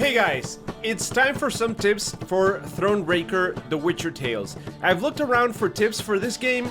Hey guys, it's time for some tips for Thronebreaker The Witcher Tales. I've looked around for tips for this game,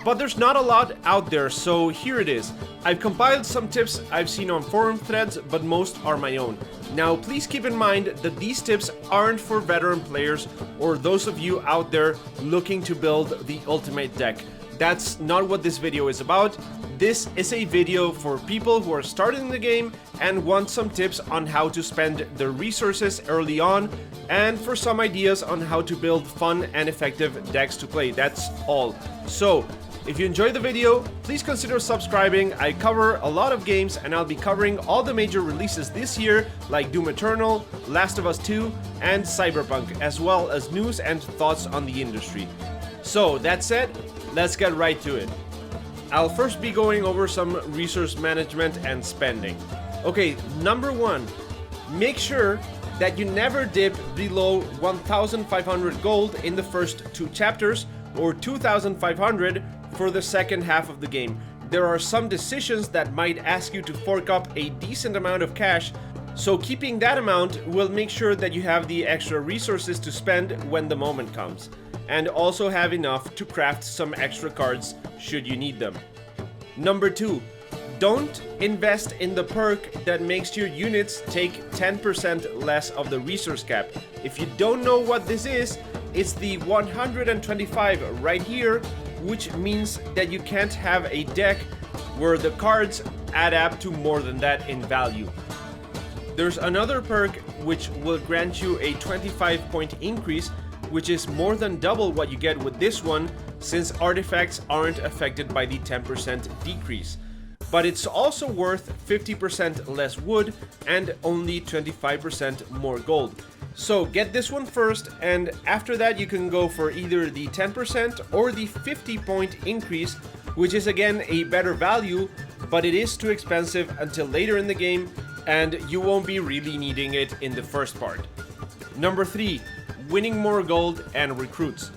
but there's not a lot out there, so here it is. I've compiled some tips I've seen on forum threads, but most are my own. Now please keep in mind that these tips aren't for veteran players or those of you out there looking to build the ultimate deck. That's not what this video is about. This is a video for people who are starting the game and want some tips on how to spend their resources early on, and for some ideas on how to build fun and effective decks to play. That's all. So, if you enjoyed the video, please consider subscribing. I cover a lot of games and I'll be covering all the major releases this year, like Doom Eternal, Last of Us 2, and Cyberpunk, as well as news and thoughts on the industry. So, that said, let's get right to it. I'll first be going over some resource management and spending. Okay, number one, make sure that you never dip below 1,500 gold in the first two chapters or 2,500 for the second half of the game. There are some decisions that might ask you to fork up a decent amount of cash, so keeping that amount will make sure that you have the extra resources to spend when the moment comes, and also have enough to craft some extra cards should you need them. Number two, don't invest in the perk that makes your units take 10% less of the resource cap. If you don't know what this is, it's the 125 right here, which means that you can't have a deck where the cards add up to more than that in value. There's another perk which will grant you a 25-point increase, which is more than double what you get with this one, since artifacts aren't affected by the 10% decrease. But it's also worth 50% less wood and only 25% more gold. So get this one first, and after that you can go for either the 10% or the 50-point increase, which is again a better value, but it is too expensive until later in the game, and you won't be really needing it in the first part. Number three, winning more gold and recruits.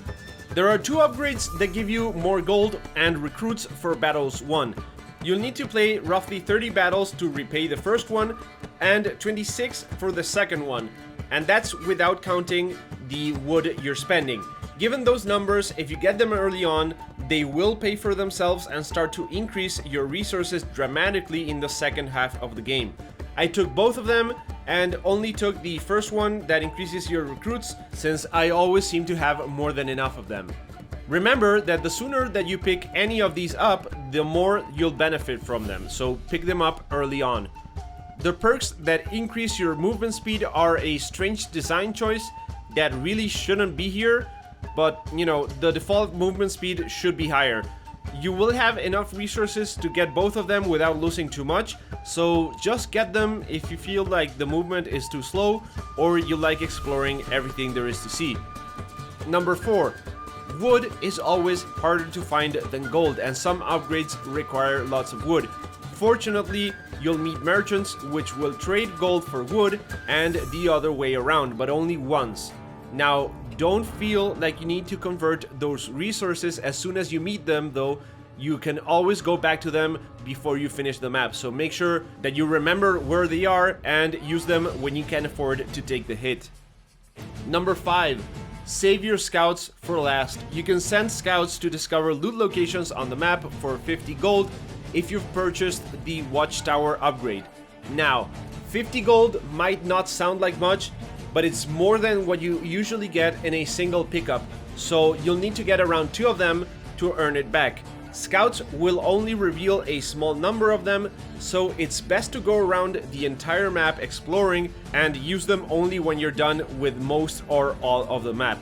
There are two upgrades that give you more gold and recruits for battles won. You'll need to play roughly 30 battles to repay the first one, and 26 for the second one, and that's without counting the wood you're spending. Given those numbers, if you get them early on, they will pay for themselves and start to increase your resources dramatically in the second half of the game. I took both of them and only took the first one that increases your recruits, since I always seem to have more than enough of them. Remember that the sooner that you pick any of these up, the more you'll benefit from them, so pick them up early on. The perks that increase your movement speed are a strange design choice that really shouldn't be here, but you know, the default movement speed should be higher. You will have enough resources to get both of them without losing too much, so just get them if you feel like the movement is too slow or you like exploring everything there is to see. Number four, wood is always harder to find than gold, and some upgrades require lots of wood. Fortunately, you'll meet merchants which will trade gold for wood and the other way around, but only once. Now, don't feel like you need to convert those resources as soon as you meet them, though. You can always go back to them before you finish the map, so make sure that you remember where they are and use them when you can afford to take the hit. Number five, save your scouts for last. You can send scouts to discover loot locations on the map for 50 gold if you've purchased the Watchtower upgrade. Now, 50 gold might not sound like much, but it's more than what you usually get in a single pickup, so you'll need to get around 2 of them to earn it back. Scouts will only reveal a small number of them, so it's best to go around the entire map exploring and use them only when you're done with most or all of the map.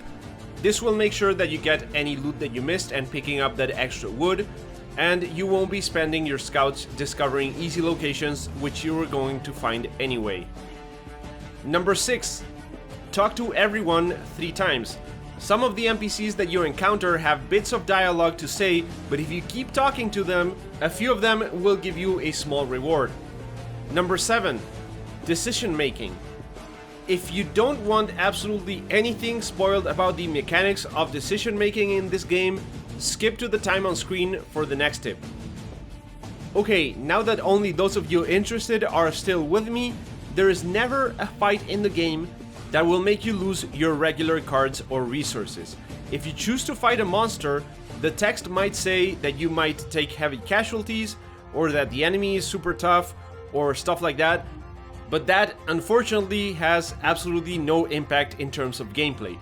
This will make sure that you get any loot that you missed and picking up that extra wood, and you won't be spending your scouts discovering easy locations which you were going to find anyway. Number 6. Talk to everyone 3 times. Some of the NPCs that you encounter have bits of dialogue to say, but if you keep talking to them, a few of them will give you a small reward. Number 7. Decision making. If you don't want absolutely anything spoiled about the mechanics of decision making in this game, skip to the time on screen for the next tip. Okay, now that only those of you interested are still with me, there is never a fight in the game that will make you lose your regular cards or resources. If you choose to fight a monster, the text might say that you might take heavy casualties, or that the enemy is super tough, or stuff like that, but that unfortunately has absolutely no impact in terms of gameplay.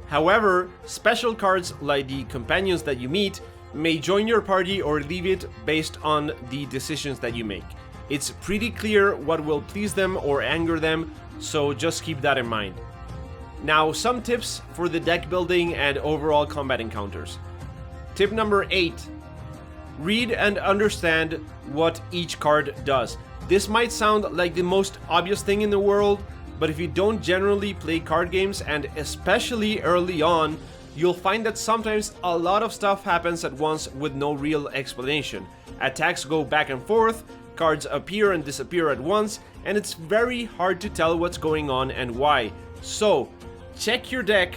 However, special cards like the companions that you meet may join your party or leave it based on the decisions that you make. It's pretty clear what will please them or anger them, so just keep that in mind. Now, some tips for the deck building and overall combat encounters. Tip number 8. Read and understand what each card does. This might sound like the most obvious thing in the world, but if you don't generally play card games, and especially early on, you'll find that sometimes a lot of stuff happens at once with no real explanation. Attacks go back and forth, cards appear and disappear at once, and it's very hard to tell what's going on and why. So, check your deck,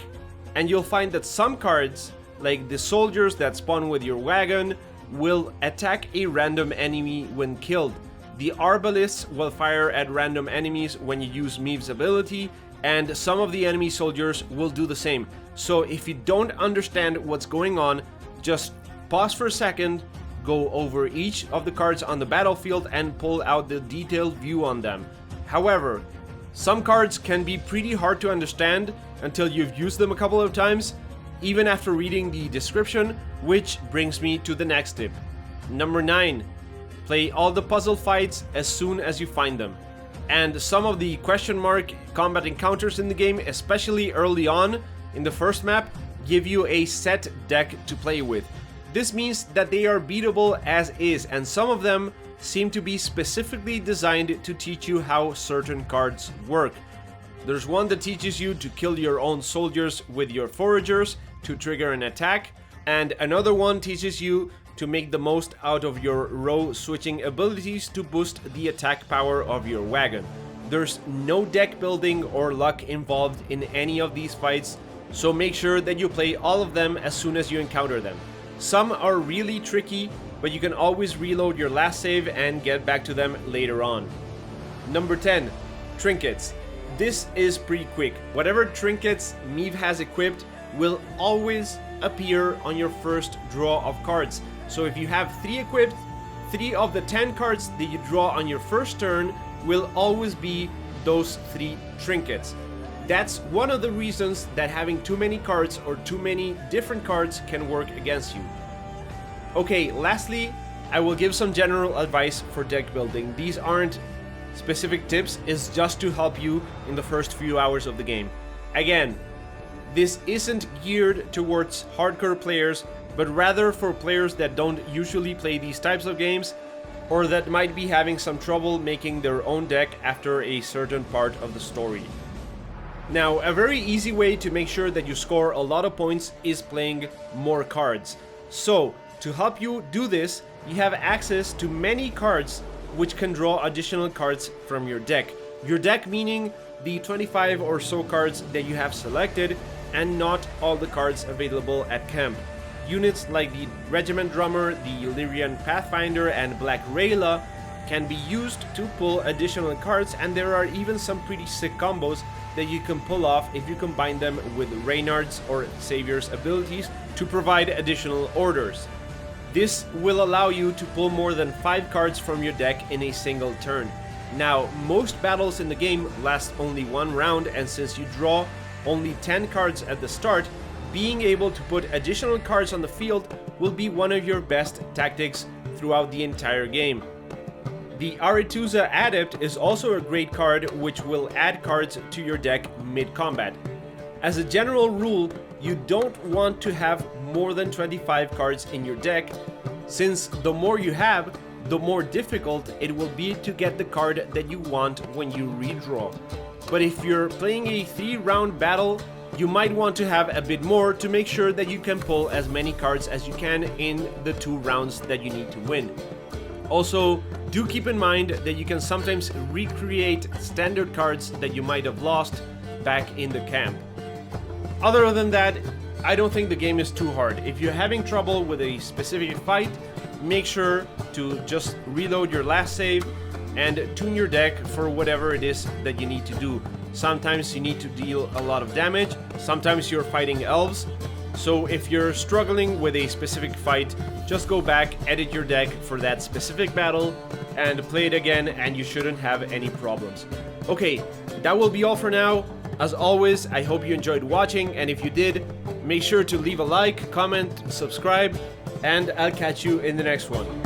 and you'll find that some cards, like the soldiers that spawn with your wagon, will attack a random enemy when killed. The arbalists will fire at random enemies when you use Meve's ability, and some of the enemy soldiers will do the same. So if you don't understand what's going on, just pause for a second, go over each of the cards on the battlefield and pull out the detailed view on them. However, some cards can be pretty hard to understand until you've used them a couple of times, even after reading the description, which brings me to the next tip. Number 9. Play all the puzzle fights as soon as you find them. And some of the question mark combat encounters in the game, especially early on in the first map, give you a set deck to play with. This means that they are beatable as is, and some of them seem to be specifically designed to teach you how certain cards work. There's one that teaches you to kill your own soldiers with your foragers to trigger an attack, and another one teaches you to make the most out of your row switching abilities to boost the attack power of your wagon. There's no deck building or luck involved in any of these fights, so make sure that you play all of them as soon as you encounter them. Some are really tricky, but you can always reload your last save and get back to them later on. Number 10. Trinkets. This is pretty quick. Whatever trinkets Meve has equipped will always appear on your first draw of cards. So if you have 3 equipped, 3 of the 10 cards that you draw on your first turn will always be those 3 trinkets. That's one of the reasons that having too many cards or too many different cards can work against you. Okay, lastly, I will give some general advice for deck building. These aren't specific tips, it's just to help you in the first few hours of the game. Again, this isn't geared towards hardcore players, but rather for players that don't usually play these types of games, or that might be having some trouble making their own deck after a certain part of the story. Now, a very easy way to make sure that you score a lot of points is playing more cards. So, to help you do this, you have access to many cards which can draw additional cards from your deck. Your deck meaning the 25 or so cards that you have selected, and not all the cards available at camp. Units like the Regiment Drummer, the Illyrian Pathfinder, and Black Rayla can be used to pull additional cards, and there are even some pretty sick combos that you can pull off if you combine them with Reynard's or Savior's abilities to provide additional orders. This will allow you to pull more than 5 cards from your deck in a single turn. Now, most battles in the game last only 1 round, and since you draw only 10 cards at the start, being able to put additional cards on the field will be one of your best tactics throughout the entire game. The Aretusa Adept is also a great card which will add cards to your deck mid-combat. As a general rule, you don't want to have more than 25 cards in your deck, since the more you have, the more difficult it will be to get the card that you want when you redraw. But if you're playing a 3-round battle, you might want to have a bit more to make sure that you can pull as many cards as you can in the 2 rounds that you need to win. Also, do keep in mind that you can sometimes recreate standard cards that you might have lost back in the camp. Other than that, I don't think the game is too hard. If you're having trouble with a specific fight, make sure to just reload your last save, and tune your deck for whatever it is that you need to do. Sometimes you need to deal a lot of damage, sometimes you're fighting elves. So if you're struggling with a specific fight, just go back, edit your deck for that specific battle, and play it again, and you shouldn't have any problems. Okay, that will be all for now. As always, I hope you enjoyed watching, and if you did, make sure to leave a like, comment, subscribe, and I'll catch you in the next one.